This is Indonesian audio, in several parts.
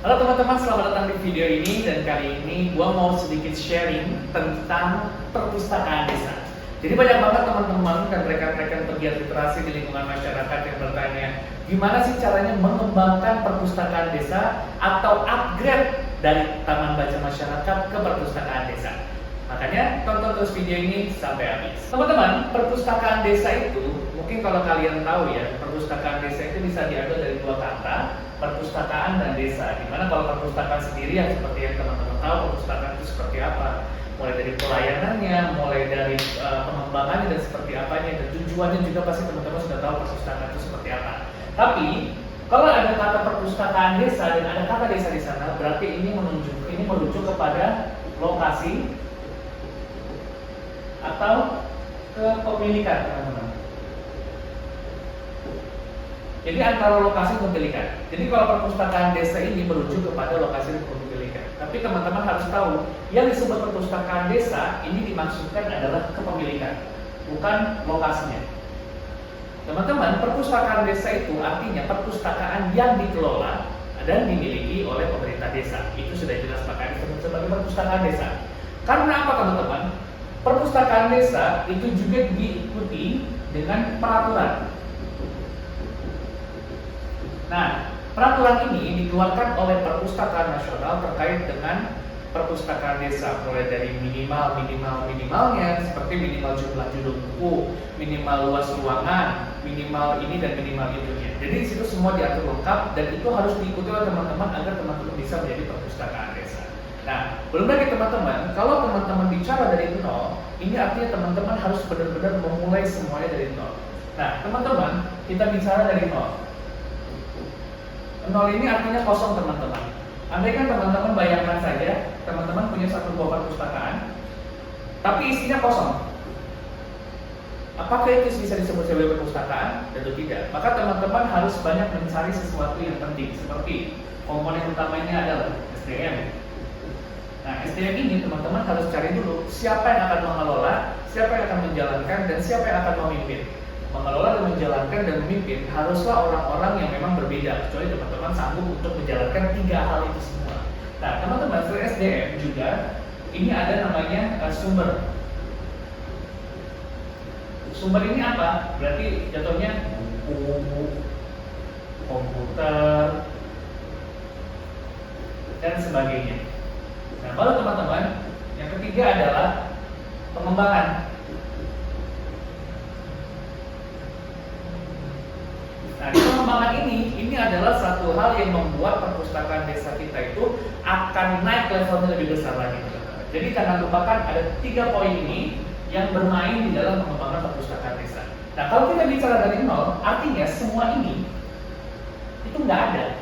Halo teman-teman, selamat datang di video ini. Dan kali ini gua mau sedikit sharing tentang perpustakaan desa. Jadi banyak banget teman-teman dan rekan-rekan pegiat literasi di lingkungan masyarakat yang bertanya, gimana sih caranya mengembangkan perpustakaan desa atau upgrade dari taman baca masyarakat ke perpustakaan desa. Makanya tonton terus video ini sampai habis. Teman-teman, perpustakaan desa itu, mungkin kalau kalian tahu ya, perpustakaan desa itu bisa diambil dari dua kata, perpustakaan dan desa. Dimana kalau perpustakaan sendiri yang seperti yang teman-teman tahu, perpustakaan itu seperti apa, mulai dari pelayanannya, mulai dari pengembangannya dan seperti apanya, dan tujuannya juga pasti teman-teman sudah tahu perpustakaan itu seperti apa. Tapi kalau ada kata perpustakaan desa dan ada kata desa di sana, berarti ini merujuk kepada lokasi atau kepemilikan, teman-teman. Jadi antara lokasi dan kepemilikan. Jadi kalau perpustakaan desa ini merujuk kepada lokasi dan kepemilikan. Tapi teman-teman harus tahu, yang disebut perpustakaan desa ini dimaksudkan adalah kepemilikan, bukan lokasinya. Teman-teman, perpustakaan desa itu artinya perpustakaan yang dikelola dan dimiliki oleh pemerintah desa. Itu sudah jelas makanya disebut sebagai perpustakaan desa. Karena apa, teman-teman? Perpustakaan desa itu juga diikuti dengan peraturan. Nah, peraturan ini dikeluarkan oleh Perpustakaan Nasional terkait dengan perpustakaan desa, mulai dari minimalnya seperti minimal jumlah judul buku, minimal luas ruangan, minimal ini dan minimal itunya. Jadi di situ semua diatur lengkap dan itu harus diikuti oleh teman-teman agar teman-teman bisa menjadi perpustakaan desa. Nah, belum lagi teman-teman, kalau teman-teman bicara dari nol, ini artinya teman-teman harus benar-benar memulai semuanya dari nol. Nah, teman-teman, kita bicara dari nol. Nol ini artinya kosong, teman-teman. Andaikan teman-teman bayangkan saja, teman-teman punya satu buah perpustakaan, tapi isinya kosong. Apakah itu bisa disebut sebagai perpustakaan? Tentu tidak. Maka teman-teman harus banyak mencari sesuatu yang penting, seperti komponen utamanya adalah SDM. Nah, SDM ini teman-teman harus cari dulu siapa yang akan mengelola, siapa yang akan menjalankan, dan siapa yang akan memimpin. Mengelola dan menjalankan dan memimpin haruslah orang-orang yang memang berbeda, kecuali teman-teman sanggup untuk menjalankan tiga hal itu semua. Nah, teman-teman, selain SDM juga ini ada namanya sumber. Sumber ini apa? Berarti jatuhnya buku, komputer, dan sebagainya. Nah, baru teman-teman, yang ketiga adalah pengembangan. Nah, di pengembangan ini adalah satu hal yang membuat perpustakaan desa kita itu akan naik levelnya lebih besar lagi, teman-teman. Jadi jangan lupakan ada 3 poin ini yang bermain di dalam pengembangan perpustakaan desa. Nah, kalau kita bicara dari nol, artinya semua ini itu nggak ada,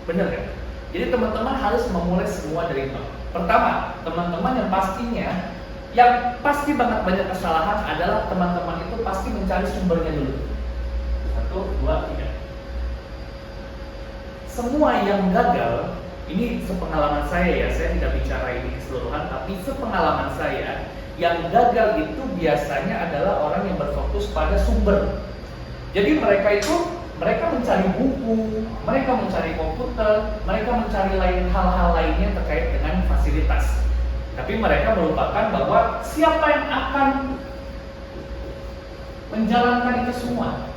bener kan? Jadi teman-teman harus memulai semua dari nol. Pertama, teman-teman yang pasti banget banyak kesalahan adalah teman-teman itu pasti mencari sumbernya dulu. 1, 2, 3. Semua yang gagal, ini sepengalaman saya ya, saya tidak bicara ini keseluruhan, tapi sepengalaman saya, yang gagal itu biasanya adalah orang yang berfokus pada sumber. Jadi mereka mencari buku, mereka mencari komputer, mereka mencari hal-hal lainnya terkait dengan fasilitas. Tapi mereka melupakan bahwa siapa yang akan menjalankan itu semua.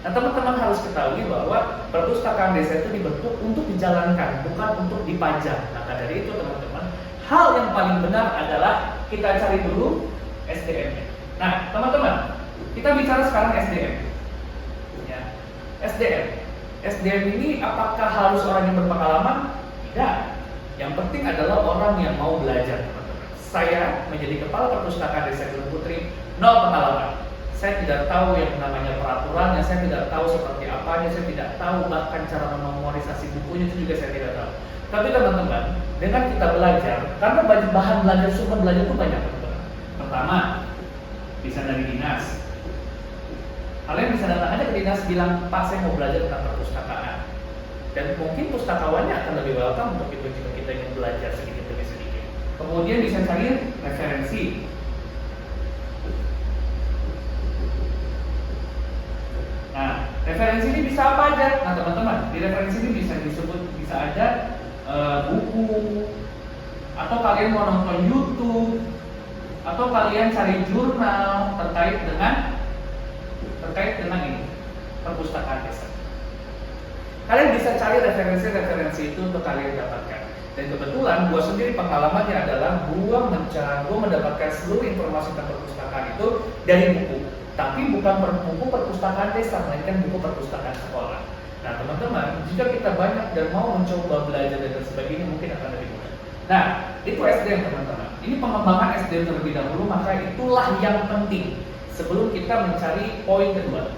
Nah, teman-teman harus ketahui bahwa perpustakaan desa itu dibentuk untuk dijalankan, bukan untuk dipajang. Maka dari itu, teman-teman, hal yang paling benar adalah kita cari dulu SDM-nya. Nah, teman-teman, kita bicara sekarang SDM. SDM ini apakah harus orang yang berpengalaman? Tidak. Yang penting adalah orang yang mau belajar, teman-teman. Saya menjadi kepala perpustakaan desa Gunung Putri, 0 pengalaman. Saya tidak tahu yang namanya peraturannya, saya tidak tahu seperti apanya, saya tidak tahu bahkan cara memorisasi bukunya itu juga saya tidak tahu. Tapi teman-teman, dengan kita belajar, karena bahan belajar, sumber belajar itu banyak, teman-teman. Pertama, bisa dari dinas. Kalian bisa datang aja ke dinas bilang, Pak, saya mau belajar tentang perpustakaan. Dan mungkin pustakawannya akan lebih welcome untuk itu jika kita ingin belajar sedikit demi sedikit. Kemudian bisa cari referensi. Nah, Referensi ini bisa apa aja? Nah teman-teman, di referensi ini bisa disebut, bisa ada buku, atau kalian mau nonton YouTube, atau kalian cari jurnal terkait dengan ini, perpustakaan desa. Kalian bisa cari referensi-referensi itu untuk kalian dapatkan. Dan kebetulan gua sendiri pengalamannya adalah gua mendapatkan seluruh informasi tentang perpustakaan itu dari buku. Tapi bukan buku perpustakaan desa, melainkan buku perpustakaan sekolah. Nah teman-teman, jika kita banyak dan mau mencoba belajar dan sebagainya, mungkin akan lebih mudah. Nah, itu SDM teman-teman. Ini pengembangan SDM terlebih dahulu, maka itulah yang penting sebelum kita mencari poin kedua.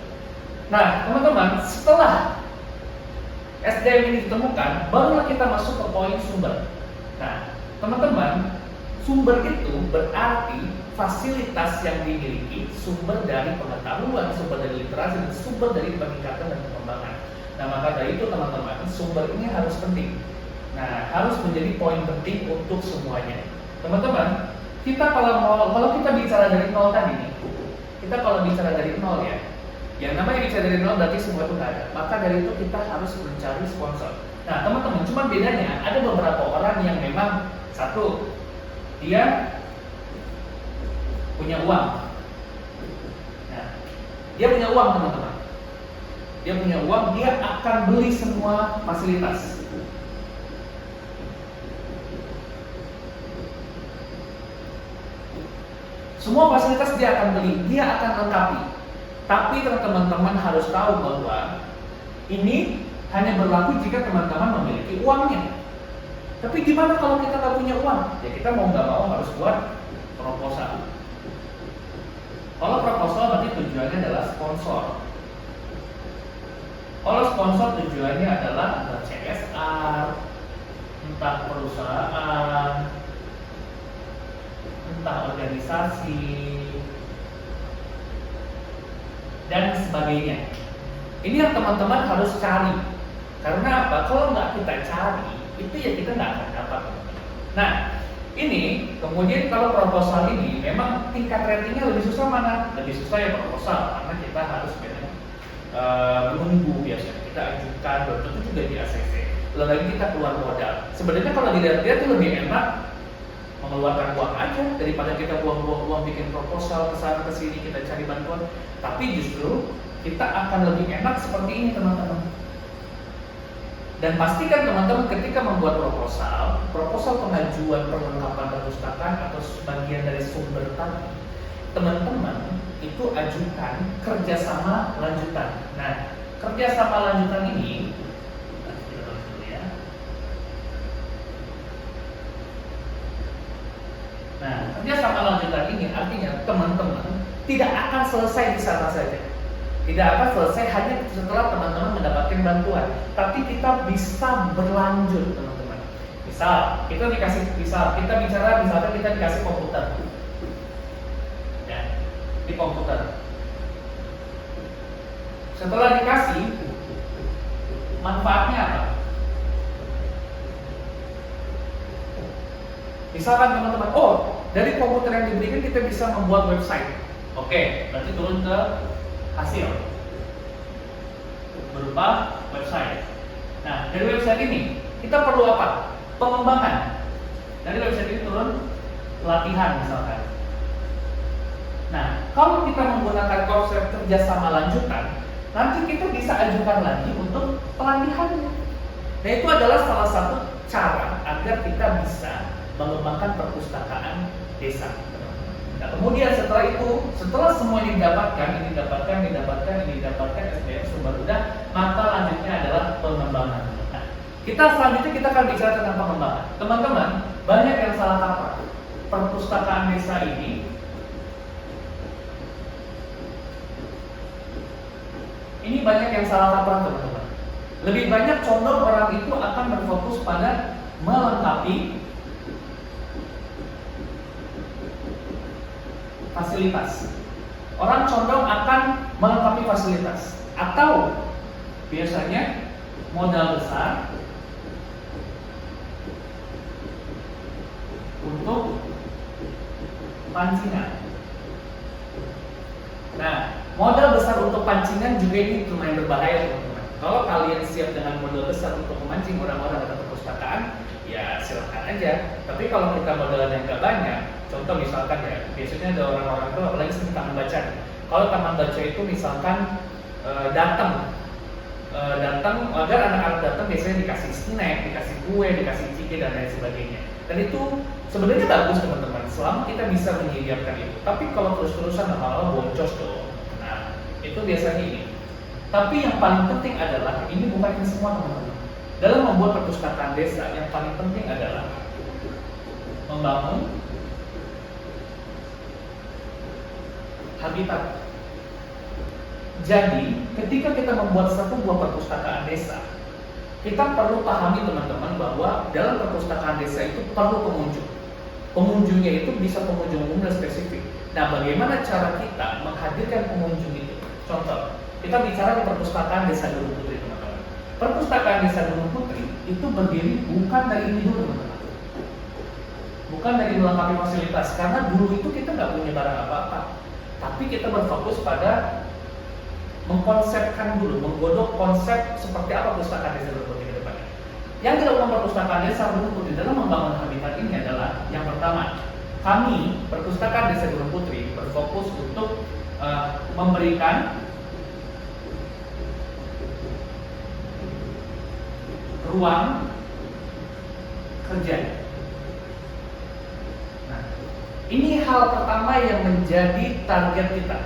Nah teman-teman, setelah SDM ini ditemukan, barulah kita masuk ke poin sumber. Nah teman-teman, sumber itu berarti fasilitas yang dimiliki, sumber dari pengetahuan, sumber dari literasi, dan sumber dari peningkatan dan pengembangan. Nah maka dari itu teman-teman, sumber ini harus penting. Nah harus menjadi poin penting untuk semuanya. Teman-teman, kita kalau kita bicara dari nol tadi nih, kita kalau bicara dari nol ya, yang namanya bicara dari nol berarti semua itu nggak ada. Maka dari itu kita harus mencari sponsor. Nah teman-teman, cuma bedanya ada beberapa orang yang memang satu, dia punya uang. Nah, dia punya uang teman-teman. Dia punya uang, dia akan beli semua fasilitas. Semua fasilitas dia akan beli, dia akan lengkapi. Tapi teman-teman harus tahu bahwa ini hanya berlaku jika teman-teman memiliki uangnya. Tapi gimana kalau kita nggak punya uang? Ya kita mau nggak mau harus buat proposal. Kalau proposal berarti tujuannya adalah sponsor. Kalau sponsor tujuannya adalah entah CSR, entah perusahaan, entah organisasi, dan sebagainya. Ini yang teman-teman harus cari. Karena apa? Kalau nggak kita cari, itu ya kita nggak akan dapat. Nah, ini kemudian kalau proposal ini memang tingkat ratingnya lebih susah mana? Lebih susah ya proposal, karena kita harus menunggu biasanya kita ajukan, belum tentu juga di ACC. Lalu lagi kita keluar modal. Sebenarnya kalau dilihat-lihat itu lebih enak mengeluarkan uang aja daripada kita buang-buang uang bikin proposal kesana kesini kita cari bantuan. Tapi justru kita akan lebih enak seperti ini teman-teman. Dan pastikan teman-teman ketika membuat proposal pengajuan perlengkapan perpustakaan atau bagian dari sumber tadi, teman-teman itu ajukan kerjasama lanjutan. Nah, kerjasama lanjutan ini, nah kerjasama lanjutan ini artinya teman-teman tidak akan selesai di sana saja. Tidak akan selesai hanya setelah teman-teman mendapatkan bantuan, tapi kita bisa berlanjut teman-teman. Misal kita bicara misalkan kita dikasih komputer, ya, di komputer. Setelah dikasih, manfaatnya apa? Misalkan teman-teman, oh dari komputer yang diberikan kita bisa membuat website. Oke, berarti turun ke hasil berupa website. Nah, dari website ini kita perlu apa? Pengembangan. Dari website ini turun pelatihan misalkan. Nah, kalau kita menggunakan konsep kerjasama lanjutan, nanti kita bisa ajukan lagi untuk pelatihannya. Nah, itu adalah salah satu cara agar kita bisa mengembangkan perpustakaan desa. Nah, kemudian setelah itu, setelah semua ini didapatkan SDM sumber udah, maka lanjutnya adalah pengembangan. Nah, selanjutnya kita akan bicara tentang pengembangan. Teman-teman, banyak yang salah kaprah. Perpustakaan desa ini banyak yang salah kaprah teman-teman. Lebih banyak condong orang itu akan berfokus pada melengkapi fasilitas. Orang condong akan melengkapi fasilitas atau biasanya modal besar untuk pancingan. Nah, Modal besar untuk pancingan juga ini lumayan berbahaya teman-teman. Kalau kalian siap dengan modal besar untuk memancing orang-orang ke perpustakaan, ya silakan aja. Tapi kalau kita modalnya yang nggak banyak, contoh misalkan ya, biasanya ada orang-orang itu apalagi sering taman baca. Kalau taman baca itu misalkan datang agar anak-anak datang biasanya dikasih snack, dikasih kue, dikasih ciki dan lain sebagainya. Dan itu sebenarnya bagus teman-teman, selama kita bisa menyediakan itu. Tapi kalau terus-terusan lama-lama boncos dong. Nah, itu biasanya ini. Tapi yang paling penting adalah, ini bukan ini semua teman-teman. Dalam membuat perpustakaan desa, yang paling penting adalah membangun habitat. Jadi, ketika kita membuat satu buah perpustakaan desa, kita perlu pahami teman-teman bahwa dalam perpustakaan desa itu perlu pengunjung. Pengunjungnya itu bisa pengunjung umum dan spesifik. Nah, bagaimana cara kita menghadirkan pengunjung itu? Contoh, kita bicara di perpustakaan Desa Gunung Putri, teman-teman. Perpustakaan Desa Gunung Putri itu berdiri bukan dari ini dulu, teman-teman. Bukan dari melengkapi fasilitas, karena dulu itu kita nggak punya barang apa-apa. Tapi kita berfokus pada mengkonsepkan dulu, menggodok konsep seperti apa perpustakaan Desa Gunung Putri ke depannya. Yang dilakukan perpustakaan Desa Gunung Putri dalam membangun habitat ini adalah yang pertama, kami perpustakaan Desa Gunung Putri berfokus untuk memberikan ruang kerja. Nah, ini hal pertama yang menjadi target kita.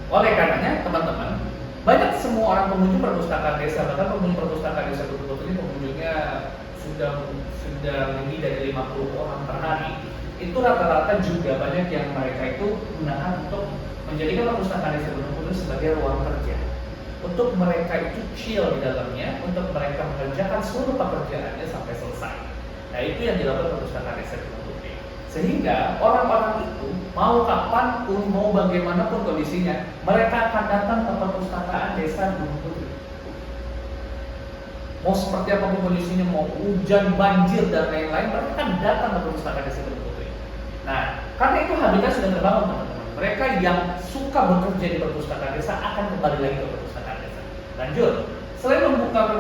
Oleh karenanya, teman-teman, banyak semua orang pengunjung perpustakaan desa, bahkan pengunjung perpustakaan Desa Gunung Putri ini pengunjungnya sudah lebih dari 50 orang per hari. Itu rata-rata juga banyak yang mereka itu gunakan untuk menjadikan perpustakaan Desa Gunung Putri sebagai ruang kerja. Untuk mereka itu chill di dalamnya, untuk mereka mengerjakan seluruh pekerjaannya sampai selesai. Nah, itu yang dilakukan perpustakaan Desa Gunung Putri. Sehingga orang-orang itu mau kapanpun, mau bagaimanapun kondisinya, mereka akan datang ke perpustakaan Desa Gunung Putri. Mau seperti apapun kondisinya, mau hujan, banjir, dan lain-lain, mereka akan datang ke perpustakaan Desa Gunung Putri. Nah, karena itu habitat sudah terbangun, teman-teman. Mereka yang suka bekerja di perpustakaan desa akan kembali lagi ke perpustakaan desa. Lanjut, selain memberikan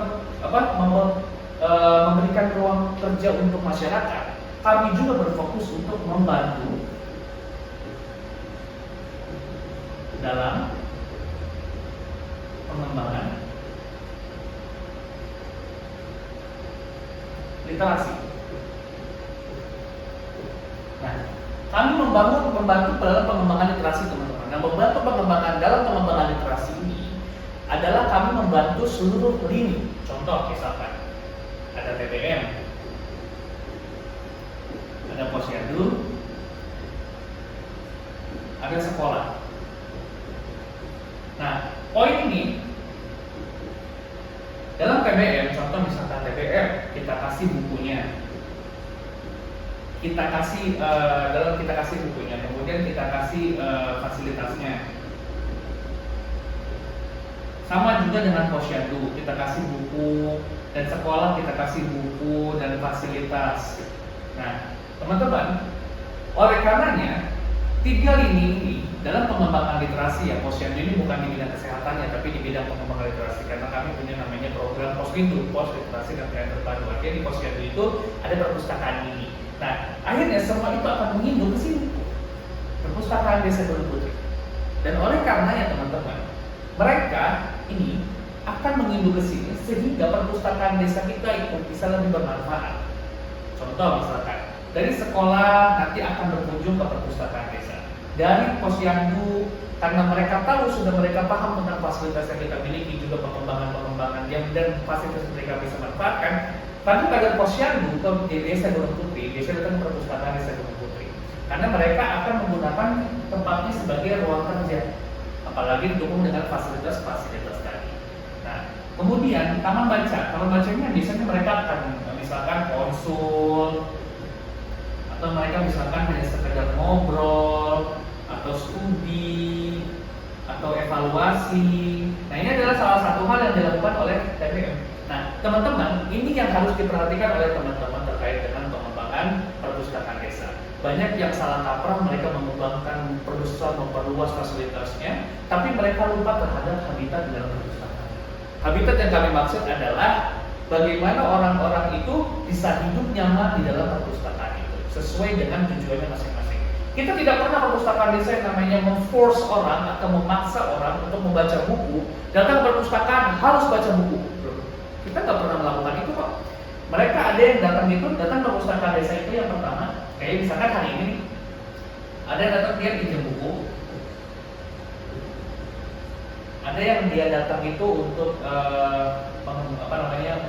ruang kerja untuk masyarakat, kami juga berfokus untuk membantu dalam pengembangan literasi. Nah, kami membantu dalam pengembangan literasi, teman-teman. Nah, membantu dalam pengembangan literasi ini adalah kami membantu seluruh lini. Contoh, misalkan ada TBM, ada posyandu, ada sekolah. Nah, poin ini dalam TBM, contoh misalkan TBM, kita kasih bukunya, kita kasih bukunya, kemudian kita kasih fasilitasnya. Sama juga dengan posyandu, kita kasih buku, dan sekolah kita kasih buku dan fasilitas. Nah, teman-teman, oleh karenanya 3 lini ini dalam pengembangan literasi, ya, posyandu ini bukan di bidang kesehatannya, tapi di bidang pengembangan literasi, karena kami punya namanya program Poslindu, Pos Literasi dan Pelayanan Terpadu. Artinya di posyandu itu ada perpustakaan ini. Nah, akhirnya semua itu akan menginduk ke sini, perpustakaan Desa Gunung Putri. Dan oleh karenanya, teman-teman, mereka ini akan menginduk ke sini sehingga perpustakaan desa kita itu bisa lebih bermanfaat. Contoh misalkan, dari sekolah nanti akan berkunjung ke perpustakaan desa. Dari posyandu, karena mereka tahu, sudah mereka paham tentang fasilitas yang kita miliki, juga pengembangan yang dan fasilitas yang mereka bisa manfaatkan. Tapi pada posyandu ke Desa Gunung Putri, biasanya datang ke perpustakaan Desa Gunung Putri, karena mereka akan menggunakan tempatnya sebagai ruang kerja, apalagi didukung dengan fasilitas-fasilitas tadi. Nah, kemudian taman bacanya biasanya mereka akan misalkan konsul, atau mereka misalkan hanya sekedar ngobrol, atau studi, atau evaluasi. Nah, ini adalah salah satu hal yang dilakukan oleh TBM. Nah, teman-teman, ini yang harus diperhatikan oleh teman-teman terkait dengan pengembangan perpustakaan desa. banyak yang salah kaprah, mereka mengembangkan, perbesar, memperluas fasilitasnya, tapi mereka lupa terhadap habitat di dalam perpustakaan. Habitat yang kami maksud adalah bagaimana orang-orang itu bisa hidup nyaman di dalam perpustakaan itu, sesuai dengan tujuannya masing-masing. Kita tidak pernah perpustakaan desa yang namanya memforce orang atau memaksa orang untuk membaca buku, datang ke perpustakaan harus baca buku. Kita nggak pernah melakukan itu kok. Mereka ada yang datang ke perpustakaan desa itu yang pertama, kayak misalkan hari ini ada yang datang dia pinjam buku, ada yang dia datang itu untuk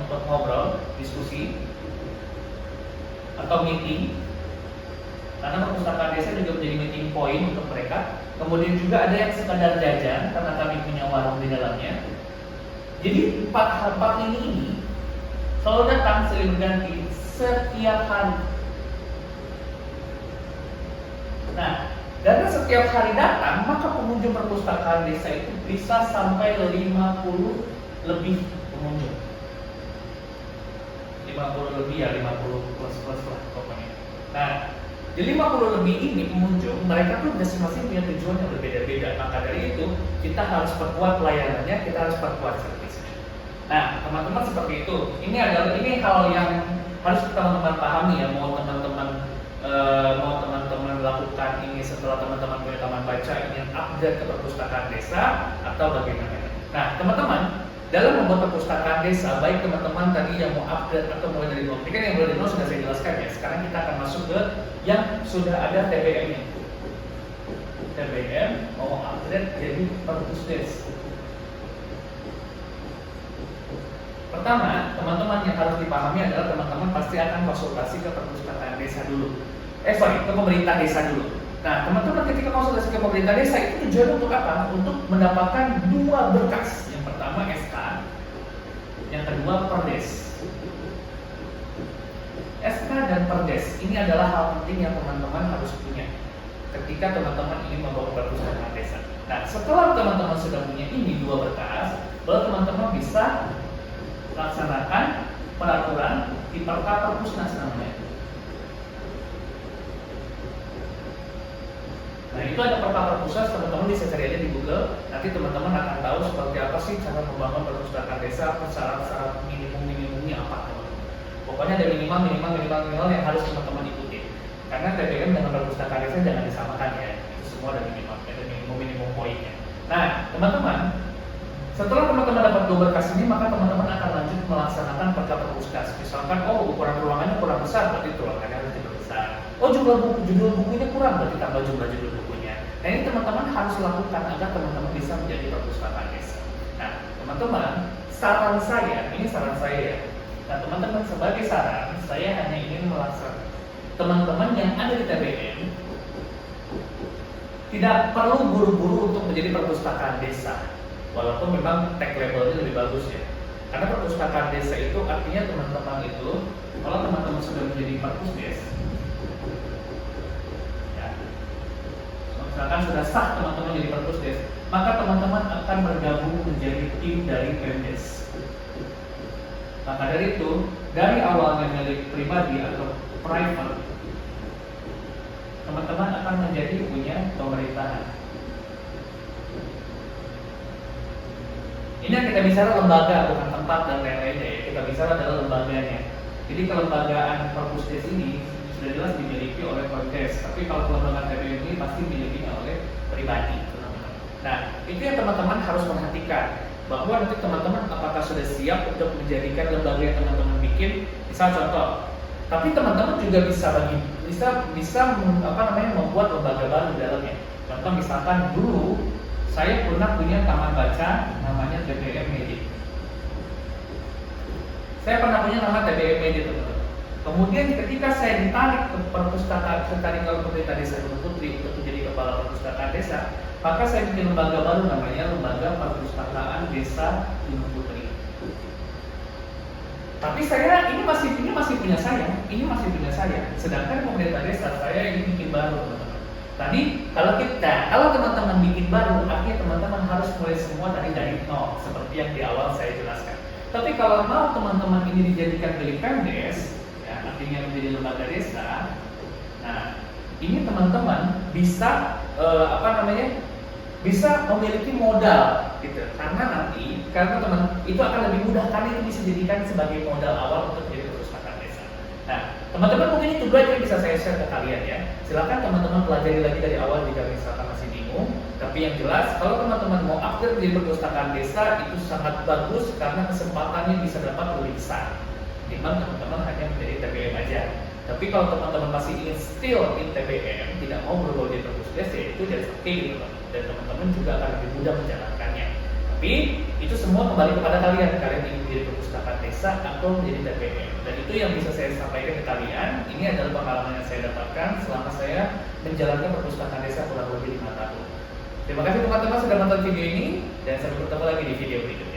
untuk ngobrol, diskusi atau meeting, karena perpustakaan desa juga menjadi meeting point untuk mereka. Kemudian juga ada yang sekadar jajan karena kami punya warung di dalamnya. Jadi empat ini selalu datang silih berganti setiap hari. Nah, karena setiap hari datang, maka pengunjung perpustakaan desa itu bisa sampai 50 lebih pengunjung. 50 lebih ya, 50 plus lah pokoknya. Nah, di 50 lebih ini pengunjung, mereka tuh masing-masing punya tujuan yang berbeda-beda. Maka dari itu, kita harus perkuat pelayanannya, kita harus perkuat servisnya. Nah, teman-teman seperti itu. Ini hal yang harus teman-teman pahami ya, mau teman-teman lakukan ini setelah teman-teman punya taman baca, ingin update ke perpustakaan desa atau bagaimana. Nah, teman-teman, dalam membuat perpustakaan desa, baik teman-teman tadi yang mau update atau mulai dari nol, ini kan yang mulai dari nol sudah saya jelaskan ya. Sekarang kita akan masuk ke yang sudah ada TBM-nya. TBM mau update jadi perpusdes. Pertama, teman-teman yang harus dipahami adalah teman-teman pasti akan konsultasi ke perpustakaan desa dulu. Ke pemerintah desa dulu. Nah, teman-teman ketika konsultasi ke pemerintah desa itu tujuannya untuk apa? Untuk mendapatkan 2 berkas. Yang pertama SK, yang kedua Perdes. SK dan Perdes ini adalah hal penting yang teman-teman harus punya ketika teman-teman ingin membawa perpustakaan desa. Nah, setelah teman-teman sudah punya ini 2 berkas, baru teman-teman bisa laksanakan peraturan di Perka Perpusnas namanya. Nah, itu ada Perka Perpusnas, teman-teman bisa cari aja di Google. Nanti teman-teman akan tahu seperti apa sih cara membangun perpustakaan desa, syarat-syarat minimumnya apa. Pokoknya ada minimal yang harus teman-teman ikuti. Karena TBM dengan perpustakaan desa jangan disamakan ya. Itu semua ada minimum poinnya. Nah, teman-teman, setelah teman-teman dapat 2 berkas ini, maka teman-teman akan lanjut melaksanakan Perka Perpusnas. Misalkan, ukuran ruangannya kurang besar, berarti ruangannya harus diperbesar. Judul bukunya kurang, berarti tambah jumlah judul bukunya. Nah, ini teman-teman harus lakukan agar teman-teman bisa menjadi perpustakaan desa. Nah, teman-teman, saran saya ya. Nah, teman-teman sebagai saran, saya hanya ingin melaksanakan teman-teman yang ada di TBM tidak perlu buru-buru untuk menjadi perpustakaan desa. Walaupun memang tag labelnya lebih bagus ya. Karena perpustakaan desa itu artinya teman-teman itu, kalau teman-teman sudah menjadi perpusdes, ya, misalkan sudah sah teman-teman jadi perpusdes, maka teman-teman akan bergabung menjadi tim dari Pemdes. Maka dari itu, dari awalnya milik pribadi atau private, teman-teman akan menjadi punya pemerintahan. Ini yang kita bicara lembaga, bukan tempat dan lain-lainnya ya. Kita bicara adalah lembaganya. Jadi kelembagaan perpusdes ini sudah jelas dimiliki oleh Pemdes, tapi kalau kelembagaan TBM ini pasti dimiliki oleh pribadi. Nah, itu yang teman-teman harus perhatikan, bahwa nanti teman-teman apakah sudah siap untuk menjadikan lembaga yang teman-teman bikin. Misal contoh, tapi teman-teman juga bisa membuat lembaga baru di dalamnya. Contoh misalkan dulu saya pernah punya taman baca namanya TBM Media. Saya pernah punya nama TBM Media, teman-teman. Kemudian ketika saya ditarik ke perpustakaan, ditarik ke pemerintah desa Gunung Putri untuk menjadi kepala perpustakaan desa, maka saya bikin lembaga baru namanya Lembaga Perpustakaan Desa Gunung Putri. Tapi ini masih punya saya. Sedangkan pemerintah desa saya ini bikin baru, teman-teman. Tadi kalau teman-teman bikin baru, artinya teman-teman harus mulai semua dari nol, seperti yang di awal saya jelaskan. Tapi kalau mau teman-teman ini dijadikan milik Pemdes, ya, artinya menjadi lembaga desa, nah ini teman-teman bisa bisa memiliki modal gitu, karena teman itu akan lebih mudah karena itu bisa dijadikan sebagai modal awal untuk menjadi perpustakaan desa. Nah, teman-teman mungkin itu dua yang bisa saya share ke kalian ya. Silakan teman-teman pelajari lagi dari awal jika misalkan masih bingung. Tapi yang jelas kalau teman-teman mau upgrade menjadi perpustakaan desa itu sangat bagus karena kesempatannya bisa dapat lebih besar. Dimana teman-teman hanya menjadi TBM aja. Tapi kalau teman-teman masih ingin still in TBM, tidak mau berubah jadi perpustakaan desa, itu jadi oke gitu loh. Dan teman-teman juga akan lebih mudah menjalankannya. Tapi itu semua kembali kepada kalian ingin menjadi perpustakaan desa atau menjadi TBM. Dan itu yang bisa saya sampaikan ke kalian. Ini adalah pengalaman yang saya dapatkan selama saya menjalankan perpustakaan desa kurang lebih 5 tahun. Terima kasih teman-teman sudah nonton video ini dan sampai bertemu lagi di video berikutnya.